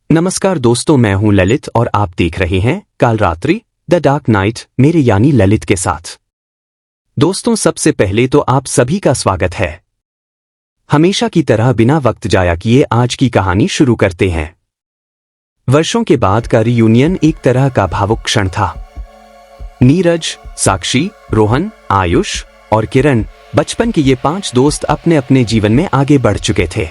नमस्कार दोस्तों, मैं हूं ललित और आप देख रहे हैं काल रात्रि द डार्क नाइट मेरे यानी ललित के साथ। दोस्तों, सबसे पहले तो आप सभी का स्वागत है। हमेशा की तरह बिना वक्त जाया किए आज की कहानी शुरू करते हैं। वर्षों के बाद का रियूनियन एक तरह का भावुक क्षण था। नीरज, साक्षी, रोहन, आयुष और किरण, बचपन के ये 5 दोस्त अपने अपने जीवन में आगे बढ़ चुके थे।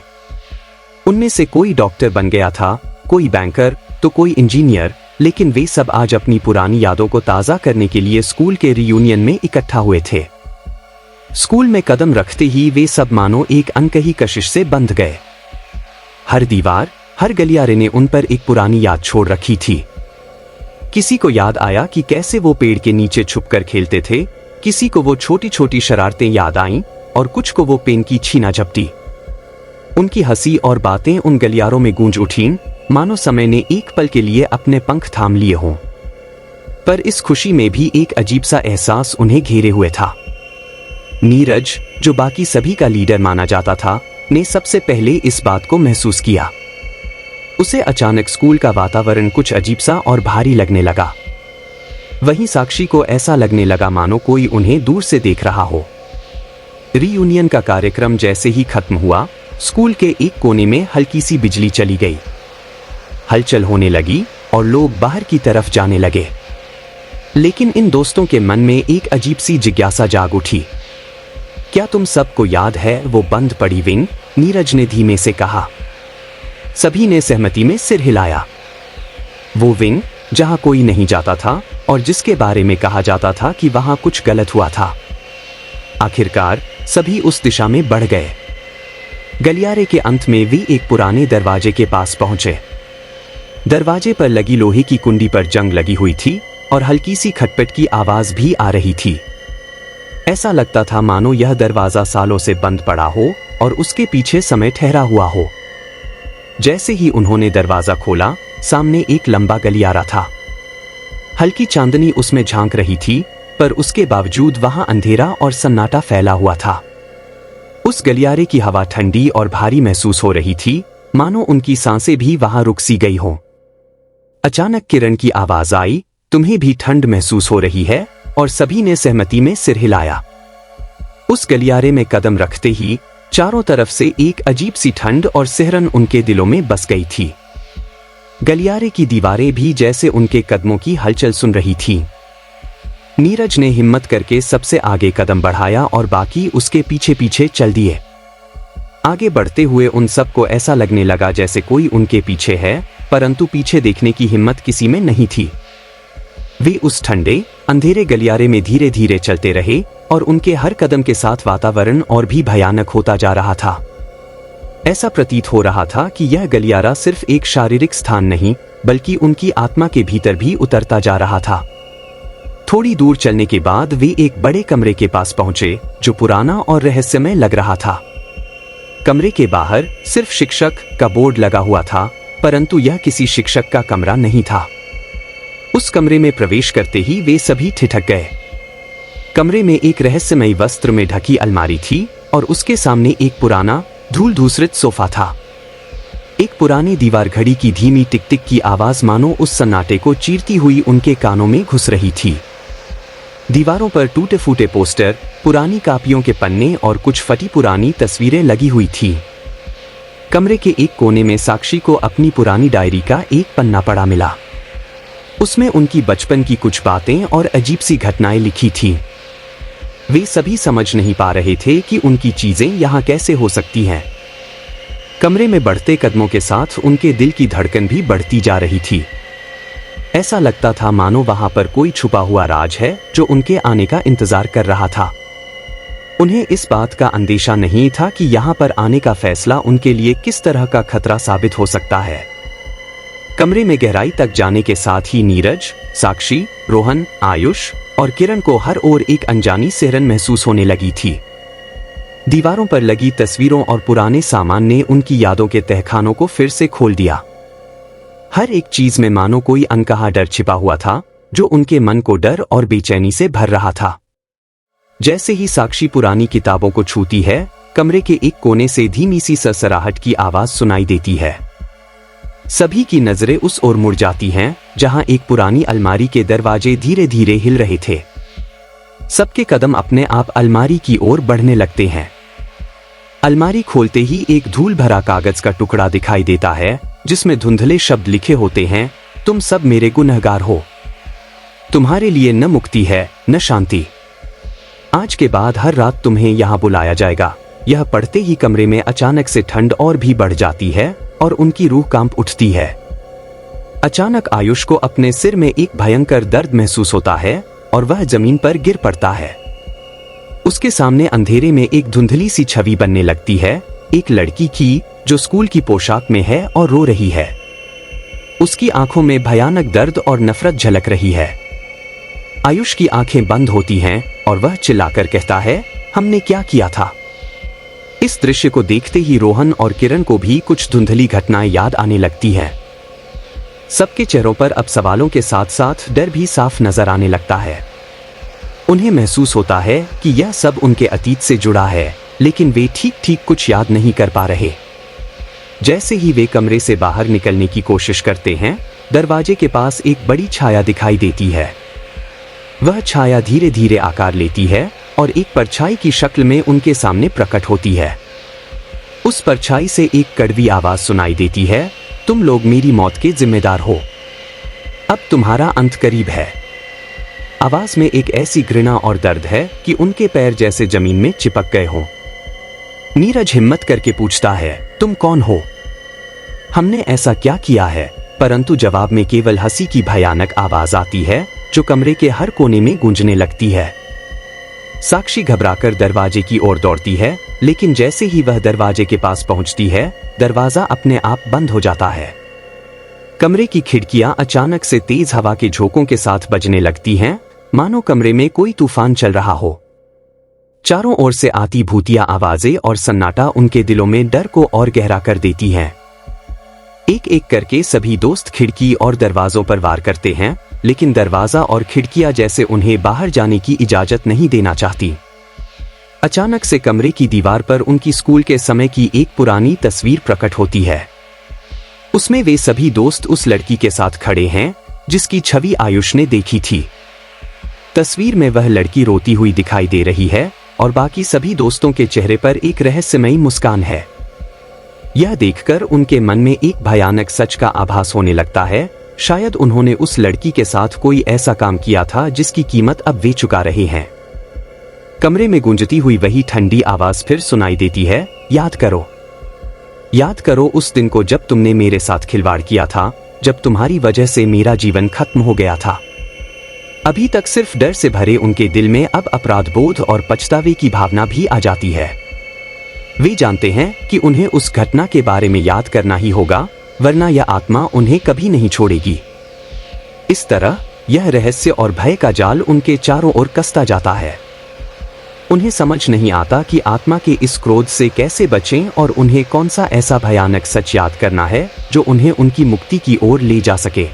उनमें से कोई डॉक्टर बन गया था, कोई बैंकर तो कोई इंजीनियर, लेकिन वे सब आज अपनी पुरानी यादों को ताज़ा करने के लिए स्कूल के रियूनियन में इकट्ठा हुए थे। स्कूल में कदम रखते ही वे सब मानो एक अनकही कशिश से बंध गए। हर दीवार, हर गलियारे ने उन पर एक पुरानी याद छोड़ रखी थी। किसी को याद आया कि कैसे वो पेड़ के नीचे छुपकर खेलते थे, किसी को वो छोटी छोटी शरारतें याद आईं और कुछ को वो पेन की छीना झपटी। उनकी हंसी और बातें उन गलियारों में गूंज उठीं, मानो समय ने एक पल के लिए अपने पंख थाम लिए हों। पर इस खुशी में भी एक अजीब सा एहसास उन्हें घेरे हुए था। नीरज, जो बाकी सभी का लीडर माना जाता था, ने सबसे पहले इस बात को महसूस किया। उसे अचानक स्कूल का वातावरण कुछ अजीब सा और भारी लगने लगा। वहीं साक्षी को ऐसा लगने लगा मानो कोई उन्हें दूर से देख रहा हो। रीयूनियन का कार्यक्रम जैसे ही खत्म हुआ, स्कूल के एक कोने में हल्की सी बिजली चली गई। हलचल होने लगी और लोग बाहर की तरफ जाने लगे। लेकिन इन दोस्तों के मन में एक अजीब सी जिज्ञासा जाग उठी। क्या तुम सबको याद है वो बंद पड़ी विंग? नीरज ने धीमे से कहा। सभी ने सहमति में सिर हिलाया। वो विंग जहां कोई नहीं जाता था और जिसके बारे में कहा जाता था कि वहां कुछ गलत हुआ था। आखिरकार सभी उस दिशा में बढ़ गए। गलियारे के अंत में वे एक पुराने दरवाजे के पास पहुंचे। दरवाजे पर लगी लोहे की कुंडी पर जंग लगी हुई थी और हल्की सी खटपट की आवाज भी आ रही थी। ऐसा लगता था मानो यह दरवाजा सालों से बंद पड़ा हो और उसके पीछे समय ठहरा हुआ हो। जैसे ही उन्होंने दरवाजा खोला, सामने एक लंबा गलियारा था। हल्की चांदनी उसमें झांक रही थी, पर उसके बावजूद वहां अंधेरा और सन्नाटा फैला हुआ था। उस गलियारे की हवा ठंडी और भारी महसूस हो रही थी, मानो उनकी सांसें भी वहां रुक सी गई हों। अचानक किरण की आवाज आई, तुम्हें भी ठंड महसूस हो रही है? और सभी ने सहमति में सिर हिलाया। उस गलियारे में कदम रखते ही चारों तरफ से एक अजीब सी ठंड और सिहरन उनके दिलों में बस गई थी। गलियारे की दीवारें भी जैसे उनके कदमों की हलचल सुन रही थीं। नीरज ने हिम्मत करके सबसे आगे कदम बढ़ाया और बाकी उसके पीछे पीछे चल दिए। आगे बढ़ते हुए उन सबको ऐसा लगने लगा जैसे कोई उनके पीछे है, परंतु पीछे देखने की हिम्मत किसी में नहीं थी। वे उस ठंडे, अंधेरे गलियारे में धीरे धीरे चलते रहे और उनके हर कदम के साथ वातावरण और भी भयानक होता जा रहा था। ऐसा प्रतीत हो रहा था कि यह गलियारा सिर्फ एक शारीरिक स्थान नहीं, बल्कि उनकी आत्मा के भीतर भी उतरता जा रहा था। थोड़ी दूर चलने के बाद वे एक बड़े कमरे के पास पहुंचे, जो पुराना और रहस्यमय लग रहा था। कमरे के बाहर सिर्फ शिक्षक का बोर्ड लगा हुआ था, परंतु यह किसी शिक्षक का कमरा नहीं था। उस कमरे में प्रवेश करते ही वे सभी ठिठक गए। कमरे में एक रहस्यमयी वस्त्र में ढकी अलमारी थी और उसके सामने एक पुराना, धूल धूसरित सोफा था। एक पुरानी दीवार घड़ी की धीमी टिक टिक की आवाज मानो उस सन्नाटे को चीरती हुई उनके कानों में घुस रही थी। दीवारों पर टूटे फूटे पोस्टर, पुरानी कापियों के पन्ने और कुछ फटी पुरानी तस्वीरें लगी हुई थी। कमरे के एक कोने में साक्षी को अपनी पुरानी डायरी का एक पन्ना पड़ा मिला। उसमें उनकी बचपन की कुछ बातें और अजीब सी घटनाएं लिखी थीं। वे सभी समझ नहीं पा रहे थे कि उनकी चीजें यहाँ कैसे हो सकती हैं। कमरे में बढ़ते कदमों के साथ उनके दिल की धड़कन भी बढ़ती जा रही थी। ऐसा लगता था मानो वहां पर कोई छुपा हुआ राज है जो उनके आने का इंतजार कर रहा था। उन्हें इस बात का अंदेशा नहीं था कि यहाँ पर आने का फैसला उनके लिए किस तरह का खतरा साबित हो सकता है। कमरे में गहराई तक जाने के साथ ही नीरज, साक्षी, रोहन, आयुष और किरण को हर ओर एक अनजानी सिहरन महसूस होने लगी थी। दीवारों पर लगी तस्वीरों और पुराने सामान ने उनकी यादों के तहखानों को फिर से खोल दिया। हर एक चीज में मानो कोई अनकहा डर छिपा हुआ था, जो उनके मन को डर और बेचैनी से भर रहा था। जैसे ही साक्षी पुरानी किताबों को छूती है, कमरे के एक कोने से धीमी सी सरसराहट की आवाज सुनाई देती है। सभी की नजरें उस ओर मुड़ जाती हैं जहां एक पुरानी अलमारी के दरवाजे धीरे धीरे हिल रहे थे। सबके कदम अपने आप अलमारी की ओर बढ़ने लगते हैं। अलमारी खोलते ही एक धूल भरा कागज का टुकड़ा दिखाई देता है जिसमें धुंधले शब्द लिखे होते हैं, तुम सब मेरे गुनहगार हो, तुम्हारे लिए न मुक्ति है न शांति। आज के बाद हर रात तुम्हें यहां बुलाया जाएगा। यह पढ़ते ही कमरे में अचानक से ठंड और भी बढ़ जाती है और उनकी रूह कांप उठती है। अचानक आयुष को अपने सिर में एक भयंकर दर्द महसूस होता है और वह जमीन पर गिर पड़ता है। उसके सामने अंधेरे में एक धुंधली सी छवि बनने लगती है, एक लड़की की जो स्कूल की पोशाक में है और रो रही है। उसकी आंखों में भयानक दर्द और नफरत झलक रही है। आयुष की आंखें बंद होती हैं और वह चिल्लाकर कहता है, हमने क्या किया था? इस दृश्य को देखते ही रोहन और किरण को भी कुछ धुंधली घटनाएं याद आने लगती हैं। सबके चेहरों पर अब सवालों के साथ साथ डर भी साफ नजर आने लगता है। उन्हें महसूस होता है कि यह सब उनके अतीत से जुड़ा है, लेकिन वे ठीक ठीक कुछ याद नहीं कर पा रहे। जैसे ही वे कमरे से बाहर निकलने की कोशिश करते हैं, दरवाजे के पास एक बड़ी छाया दिखाई देती है। वह छाया धीरे धीरे आकार लेती है और एक परछाई की शक्ल में उनके सामने प्रकट होती है। उस परछाई से एक कड़वी आवाज सुनाई देती है, तुम लोग मेरी मौत के जिम्मेदार हो, अब तुम्हारा अंत करीब है। आवाज में एक ऐसी घृणा और दर्द है कि उनके पैर जैसे जमीन में चिपक गए हों। नीरज हिम्मत करके पूछता है, तुम कौन हो? हमने ऐसा क्या किया है? परंतु जवाब में केवल हंसी की भयानक आवाज आती है जो कमरे के हर कोने में गूंजने लगती है। साक्षी घबराकर दरवाजे की ओर दौड़ती है, लेकिन जैसे ही वह दरवाजे के पास पहुंचती है, दरवाजा अपने आप बंद हो जाता है। कमरे की खिड़कियां अचानक से तेज हवा के झोंकों के साथ बजने लगती हैं, मानो कमरे में कोई तूफान चल रहा हो। चारों ओर से आती भूतिया आवाजें और सन्नाटा उनके दिलों में डर को और गहरा कर देती हैं। एक एक करके सभी दोस्त खिड़की और दरवाजों पर वार करते हैं, लेकिन दरवाजा और खिड़कियां जैसे उन्हें बाहर जाने की इजाजत नहीं देना चाहती। अचानक से कमरे की दीवार पर उनकी स्कूल के समय की एक पुरानी तस्वीर प्रकट होती है। उसमें वे सभी दोस्त उस लड़की के साथ खड़े हैं जिसकी छवि आयुष ने देखी थी। तस्वीर में वह लड़की रोती हुई दिखाई दे रही है और बाकी सभी दोस्तों के चेहरे पर एक रहस्यमयी मुस्कान है। यह देखकर उनके मन में एक भयानक सच का आभास होने लगता है, शायद उन्होंने उस लड़की के साथ कोई ऐसा काम किया था जिसकी कीमत अब वे चुका रहे हैं। कमरे में गूंजती हुई वही ठंडी आवाज फिर सुनाई देती है, याद करो उस दिन को जब तुमने मेरे साथ खिलवाड़ किया था, जब तुम्हारी वजह से मेरा जीवन खत्म हो गया था। अभी तक सिर्फ डर से भरे उनके दिल में अब अपराध बोध और पछतावे की भावना भी आ जाती है। वे जानते हैं कि उन्हें उस घटना के बारे में याद करना ही होगा, वरना यह आत्मा उन्हें कभी नहीं छोड़ेगी। इस तरह यह रहस्य और भय का जाल उनके चारों ओर कसता जाता है। उन्हें समझ नहीं आता कि आत्मा के इस क्रोध से कैसे बचें और उन्हें कौन सा ऐसा भयानक सच याद करना है जो उन्हें उनकी मुक्ति की ओर ले जा सके।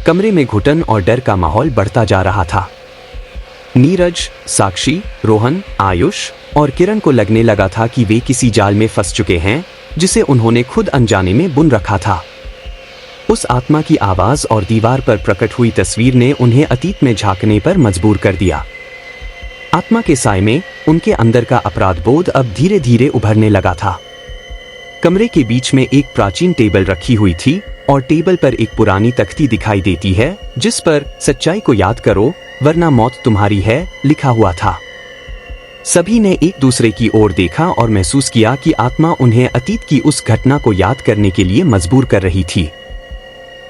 कमरे में घुटन और डर का माहौल बढ़ता जा रहा था। नीरज, साक्षी, रोहन, आयुष और किरण को लगने लगा था कि वे किसी जाल में फंस चुके हैं जिसे उन्होंने खुद अनजाने में बुन रखा था। उस आत्मा की आवाज और दीवार पर प्रकट हुई तस्वीर ने उन्हें अतीत में झांकने पर मजबूर कर दिया। आत्मा के साए में उनके अंदर का अपराध बोध अब धीरे धीरे उभरने लगा था। कमरे के बीच में एक प्राचीन टेबल रखी हुई थी और टेबल पर एक पुरानी तख्ती दिखाई देती है जिस पर सच्चाई को याद करो वरना मौत तुम्हारी है लिखा हुआ था। सभी ने एक दूसरे की ओर देखा और महसूस किया कि आत्मा उन्हें अतीत की उस घटना को याद करने के लिए मजबूर कर रही थी।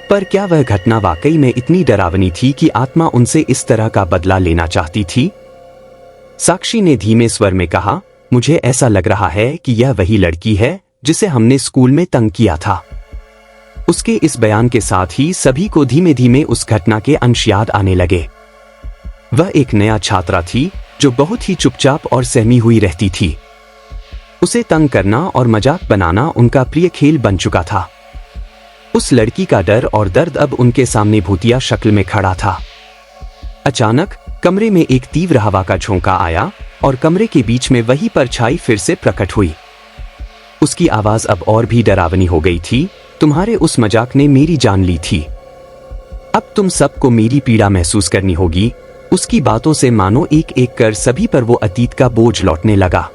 पर क्या वह घटना वाकई में इतनी डरावनी थी कि आत्मा उनसे इस तरह का बदला लेना चाहती थी? साक्षी ने धीमे स्वर में कहा, मुझे ऐसा लग रहा है कि यह वही लड़की है जिसे हमने स्कूल में तंग किया था। उसके इस बयान के साथ ही सभी को धीमे धीमे उस घटना के अंश याद आने लगे। वह एक नया छात्रा थी जो बहुत ही चुपचाप और सहमी हुई रहती थी। उसे तंग करना और मजाक बनाना उनका प्रिय खेल बन चुका था। उस लड़की का डर और दर्द अब उनके सामने भूतिया शक्ल में खड़ा था। अचानक कमरे में एक तीव्र हवा का झोंका आया और कमरे के बीच में वही परछाई फिर से प्रकट हुई। उसकी आवाज अब और भी डरावनी हो गई थी, तुम्हारे उस मजाक ने मेरी जान ली थी। अब तुम सबको मेरी पीड़ा महसूस करनी होगी। उसकी बातों से मानो एक एक कर सभी पर वो अतीत का बोझ लौटने लगा।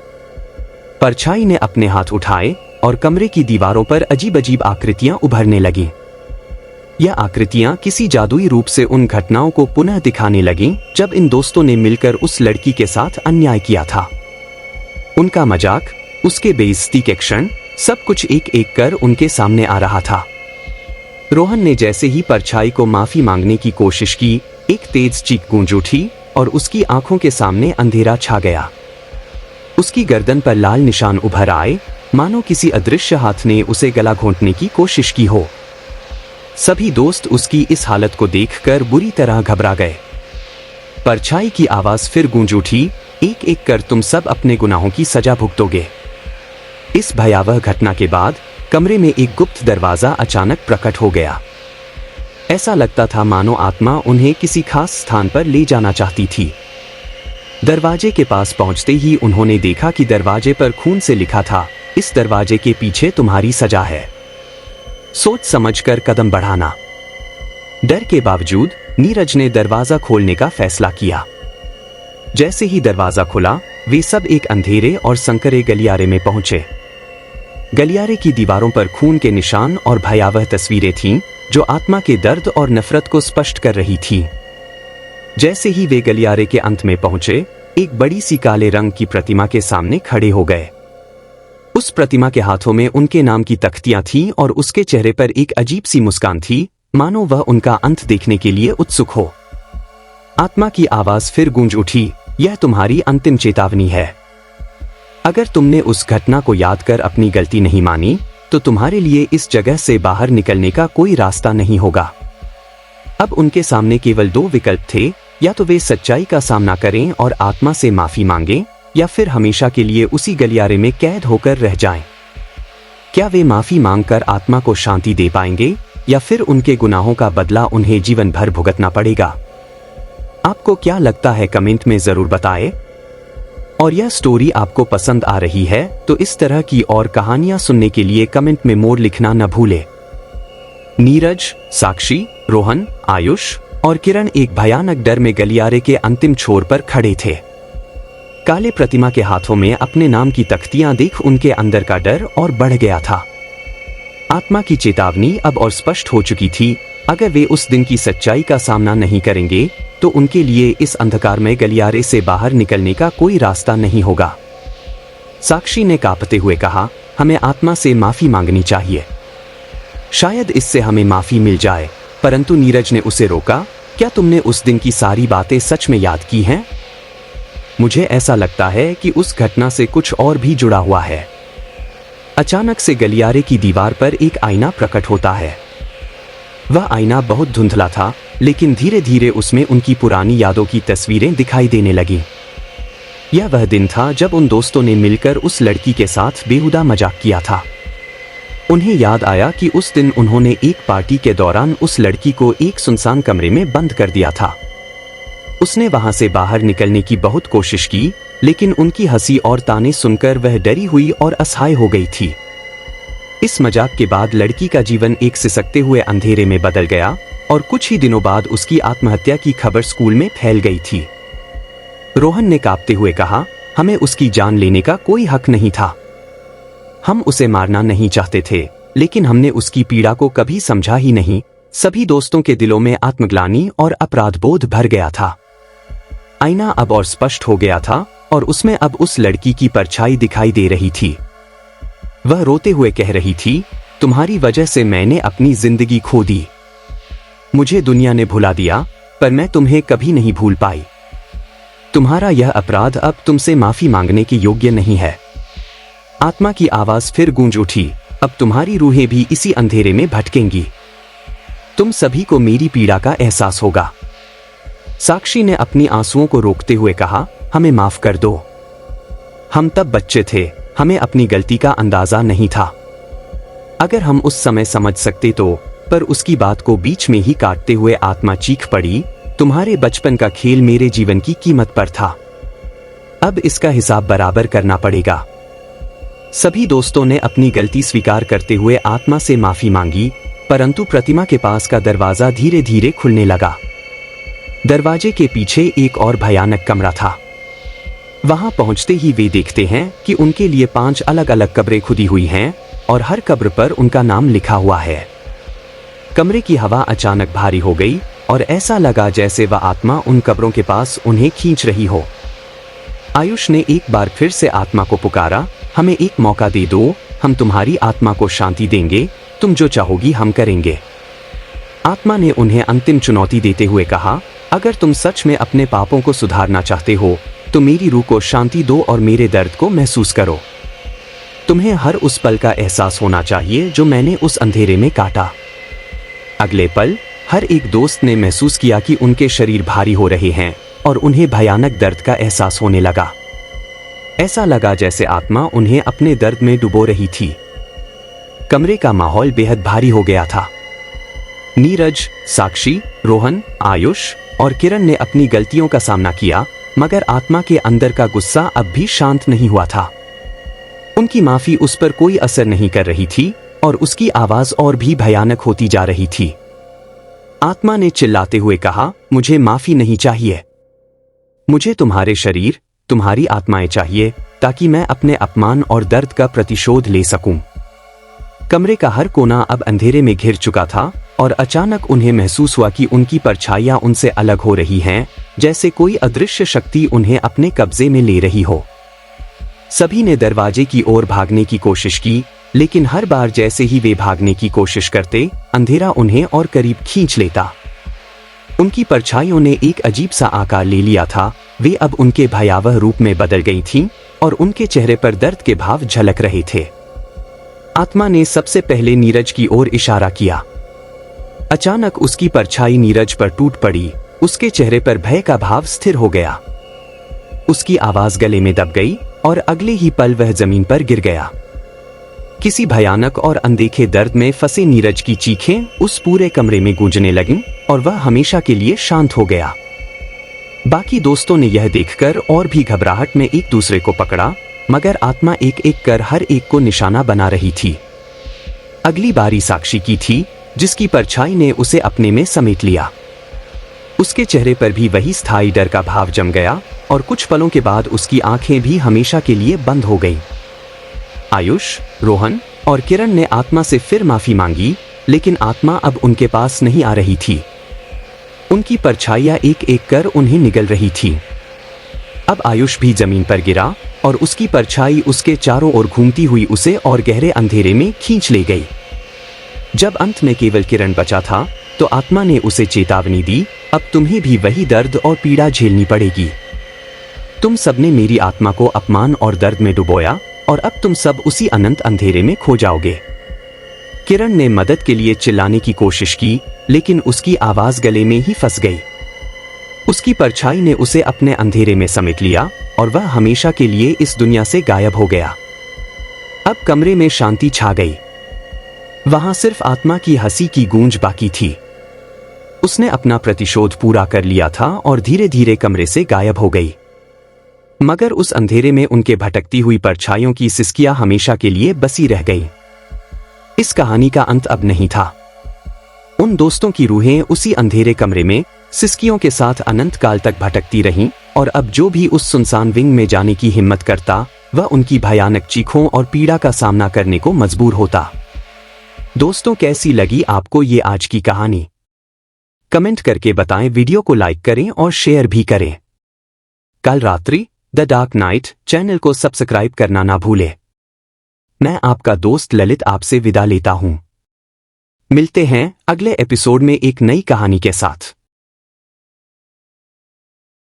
परछाई ने अपने हाथ उठाए और कमरे की दीवारों पर अजीब अजीब आकृतियां उभरने लगीं। यह आकृतियां किसी जादुई रूप से उन घटनाओं को पुनः दिखाने लगीं जब इन दोस्तों ने मिलकर उस लड़की के साथ अन्याय किया था। उनका मजाक, उसके बेइज्जती के क्षण, सब कुछ एक एक कर उनके सामने आ रहा था। रोहन ने जैसे ही परछाई को माफी मांगने की कोशिश की, एक तेज चीख गूंज उठी और उसकी आंखों के सामने अंधेरा छा गया। उसकी गर्दन पर लाल निशान उभर आए, मानो किसी अदृश्य हाथ ने उसे गला घोंटने की कोशिश की हो। सभी दोस्त उसकी इस हालत को देखकर बुरी तरह घबरा गए। परछाई की आवाज फिर गूंज उठी, एक एक कर तुम सब अपने गुनाहों की सजा भुगतोगे। इस भयावह घटना के बाद कमरे में एक गुप्त दरवाजा अचानक प्रकट हो गया। ऐसा लगता था मानो आत्मा उन्हें किसी खास स्थान पर ले जाना चाहती थी। दरवाजे के पास पहुंचते ही उन्होंने देखा कि दरवाजे पर खून से लिखा था, इस दरवाजे के पीछे तुम्हारी सजा है, सोच समझकर कदम बढ़ाना। डर के बावजूद नीरज ने दरवाजा खोलने का फैसला किया। जैसे ही दरवाजा खुला, वे सब एक अंधेरे और संकरे गलियारे में पहुंचे। गलियारे की दीवारों पर खून के निशान और भयावह तस्वीरें थीं, जो आत्मा के दर्द और नफरत को स्पष्ट कर रही थी। जैसे ही वे गलियारे के अंत में पहुंचे, एक बड़ी सी काले रंग की प्रतिमा के सामने खड़े हो गए। उस प्रतिमा के हाथों में उनके नाम की तख्तियां थीं और उसके चेहरे पर एक अजीब सी मुस्कान थी, मानो वह उनका अंत देखने के लिए उत्सुक हो। आत्मा की आवाज फिर गूंज उठी, यह तुम्हारी अंतिम चेतावनी है। अगर तुमने उस घटना को याद कर अपनी गलती नहीं मानी, तो तुम्हारे लिए इस जगह से बाहर निकलने का कोई रास्ता नहीं होगा। अब उनके सामने केवल दो विकल्प थे, या तो वे सच्चाई का सामना करें और आत्मा से माफी मांगें, या फिर हमेशा के लिए उसी गलियारे में कैद होकर रह जाएं। क्या वे माफी मांगकर आत्मा को शांति दे पाएंगे, या फिर उनके गुनाहों का बदला उन्हें जीवन भर भुगतना पड़ेगा? आपको क्या लगता है, कमेंट में जरूर बताएं। और यह स्टोरी आपको पसंद आ रही है तो इस तरह की और कहानियां सुनने के लिए कमेंट में मोर लिखना न भूलें। नीरज, साक्षी, रोहन, आयुष और किरण एक भयानक डर में गलियारे के अंतिम छोर पर खड़े थे। काले प्रतिमा के हाथों में अपने नाम की तख्तियां देख उनके अंदर का डर और बढ़ गया था। आत्मा की चेतावनी अब और स्पष्ट हो चुकी थी, अगर वे उस दिन की सच्चाई का सामना नहीं करेंगे तो उनके लिए इस अंधकार में गलियारे से बाहर निकलने का कोई रास्ता नहीं होगा। साक्षी ने कांपते हुए कहा, हमें आत्मा से माफी मांगनी चाहिए, शायद इससे हमें माफी मिल जाए। परंतु नीरज ने उसे रोका, क्या तुमने उस दिन की सारी बातें सच में याद की हैं? मुझे ऐसा लगता है कि उस घटना से कुछ और भी जुड़ा हुआ है। अचानक से गलियारे की दीवार पर एक आईना प्रकट होता है। वह आईना बहुत धुंधला था, लेकिन धीरे धीरे उसमें उनकी पुरानी यादों की तस्वीरें दिखाई देने लगीं। यह वह दिन था जब उन दोस्तों ने मिलकर उस लड़की के साथ बेहुदा मजाक किया था। उन्हें याद आया कि उस दिन उन्होंने एक पार्टी के दौरान उस लड़की को एक सुनसान कमरे में बंद कर दिया था। उसने वहां से बाहर निकलने की बहुत कोशिश की, लेकिन उनकी हंसी और ताने सुनकर वह डरी हुई और असहाय हो गई थी। इस मजाक के बाद लड़की का जीवन एक सिसकते हुए अंधेरे में बदल गया और कुछ ही दिनों बाद उसकी आत्महत्या की खबर स्कूल में फैल गई थी। रोहन ने कांपते हुए कहा, हमें उसकी जान लेने का कोई हक नहीं था। हम उसे मारना नहीं चाहते थे, लेकिन हमने उसकी पीड़ा को कभी समझा ही नहीं। सभी दोस्तों के दिलों में आत्मग्लानि और अपराधबोध भर गया था। आईना अब और स्पष्ट हो गया था और उसमें अब उस लड़की की परछाई दिखाई दे रही थी। वह रोते हुए कह रही थी, तुम्हारी वजह से मैंने अपनी जिंदगी खो दी। मुझे दुनिया ने भुला दिया, पर मैं तुम्हें कभी नहीं भूल पाई। तुम्हारा यह अपराध अब तुमसे माफी मांगने के योग्य नहीं है। आत्मा की आवाज फिर गूंज उठी, अब तुम्हारी रूहें भी इसी अंधेरे में भटकेंगी। तुम सभी को मेरी पीड़ा का एहसास होगा। साक्षी ने अपनी आंसुओं को रोकते हुए कहा, हमें माफ कर दो। हम तब बच्चे थे, हमें अपनी गलती का अंदाजा नहीं था। अगर हम उस समय समझ सकते तो, पर उसकी बात को बीच में ही काटते हुए आत्मा चीख पड़ी, तुम्हारे बचपन का खेल मेरे जीवन की कीमत पर था। अब इसका हिसाब बराबर करना पड़ेगा। सभी दोस्तों ने अपनी गलती स्वीकार करते हुए आत्मा से माफी मांगी, परंतु प्रतिमा के पास का दरवाजा धीरे धीरे खुलने लगा। दरवाजे के पीछे एक और भयानक कमरा था। वहां पहुंचते ही वे देखते हैं कि उनके लिए 5 अलग अलग कब्रें खुदी हुई हैं और हर कब्र पर उनका नाम लिखा हुआ है। कमरे की हवा अचानक भारी हो गई और ऐसा लगा जैसे वह आत्मा उन कब्रों के पास उन्हें खींच रही हो। आयुष ने एक बार फिर से आत्मा को पुकारा, हमें एक मौका दे दो, हम तुम्हारी आत्मा को शांति देंगे, तुम जो चाहोगी हम करेंगे। आत्मा ने उन्हें अंतिम चुनौती देते हुए कहा, अगर तुम सच में अपने पापों को सुधारना चाहते हो तो मेरी रूह को शांति दो और मेरे दर्द को महसूस करो। तुम्हें हर उस पल का एहसास होना चाहिए जो मैंने उस अंधेरे में काटा। अगले पल हर एक दोस्त ने महसूस किया कि उनके शरीर भारी हो रहे हैं और उन्हें भयानक दर्द का एहसास होने लगा। ऐसा लगा जैसे आत्मा उन्हें अपने दर्द में डुबो रही थी। कमरे का माहौल बेहद भारी हो गया था। नीरज, साक्षी, रोहन, आयुष और किरण ने अपनी गलतियों का सामना किया, मगर आत्मा के अंदर का गुस्सा अब भी शांत नहीं हुआ था। उनकी माफी उस पर कोई असर नहीं कर रही थी और उसकी आवाज और भी भयानक होती जा रही थी। आत्मा ने चिल्लाते हुए कहा, मुझे माफी नहीं चाहिए, मुझे तुम्हारे शरीर, तुम्हारी आत्माएं चाहिए ताकि मैं अपने अपमान और दर्द का प्रतिशोध ले सकूं। कमरे का हर कोना अब अंधेरे में घिर चुका था और अचानक उन्हें महसूस हुआ कि उनकी परछाइयां उनसे अलग हो रही हैं, जैसे कोई अदृश्य शक्ति उन्हें अपने कब्जे में ले रही हो। सभी ने दरवाजे की ओर भागने की कोशिश की, लेकिन हर बार जैसे ही वे भागने की कोशिश करते, अंधेरा उन्हें और करीब खींच लेता। उनकी परछाइयों ने एक अजीब सा आकार ले लिया था। वे अब उनके भयावह रूप में बदल गई थीं और उनके चेहरे पर दर्द के भाव झलक रहे थे। आत्मा ने सबसे पहले नीरज की ओर इशारा किया। अचानक उसकी परछाई नीरज पर टूट पड़ी। उसके चेहरे पर भय का भाव स्थिर हो गया। उसकी आवाज गले में दब गई और अगले ही पल वह जमीन पर गिर गया। किसी भयानक और अनदेखे दर्द में फंसे नीरज की चीखें उस पूरे कमरे में गूंजने लगीं और वह हमेशा के लिए शांत हो गया। बाकी दोस्तों ने यह देखकर और भी घबराहट में एक दूसरे को पकड़ा, मगर आत्मा एक एक कर हर एक को निशाना बना रही थी। अगली बारी साक्षी की थी, जिसकी परछाई ने उसे अपने में समेट लिया। उसके चेहरे पर भी वही स्थायी डर का भाव जम गया और कुछ पलों के बाद उसकी आंखें भी हमेशा के लिए बंद हो गईं। आयुष, रोहन और किरण ने आत्मा से फिर माफी मांगी, लेकिन आत्मा अब उनके पास नहीं आ रही थी। उनकी परछाइयां एक एक कर उन्हें निगल रही थी। अब आयुष भी जमीन पर गिरा और उसकी परछाई उसके चारों ओर घूमती हुई उसे और गहरे अंधेरे में खींच ले गई। जब अंत में केवल किरण बचा था तो आत्मा ने उसे चेतावनी दी, अब तुम्हें भी वही दर्द और पीड़ा झेलनी पड़ेगी। तुम सबने मेरी आत्मा को अपमान और दर्द में डुबोया और अब तुम सब उसी अनंत अंधेरे में खो जाओगे। किरण ने मदद के लिए चिल्लाने की कोशिश की, लेकिन उसकी आवाज गले में ही फंस गई। उसकी परछाई ने उसे अपने अंधेरे में समेट लिया और वह हमेशा के लिए इस दुनिया से गायब हो गया। अब कमरे में शांति छा गई। वहां सिर्फ आत्मा की हंसी की गूंज बाकी थी। उसने अपना प्रतिशोध पूरा कर लिया था और धीरे धीरे कमरे से गायब हो गई। मगर उस अंधेरे में उनके भटकती हुई परछाइयों की सिसकियां हमेशा के लिए बसी रह गई। इस कहानी का अंत अब नहीं था। उन दोस्तों की रूहें उसी अंधेरे कमरे में सिसकियों के साथ अनंत काल तक भटकती रहीं और अब जो भी उस सुनसान विंग में जाने की हिम्मत करता, वह उनकी भयानक चीखों और पीड़ा का सामना करने को मजबूर होता। दोस्तों, कैसी लगी आपको ये आज की कहानी? कमेंट करके बताएं, वीडियो को लाइक करें और शेयर भी करें। कल रात्रि द डार्क नाइट चैनल को सब्सक्राइब करना ना भूलें। मैं आपका दोस्त ललित आपसे विदा लेता हूं। मिलते हैं अगले एपिसोड में एक नई कहानी के साथ।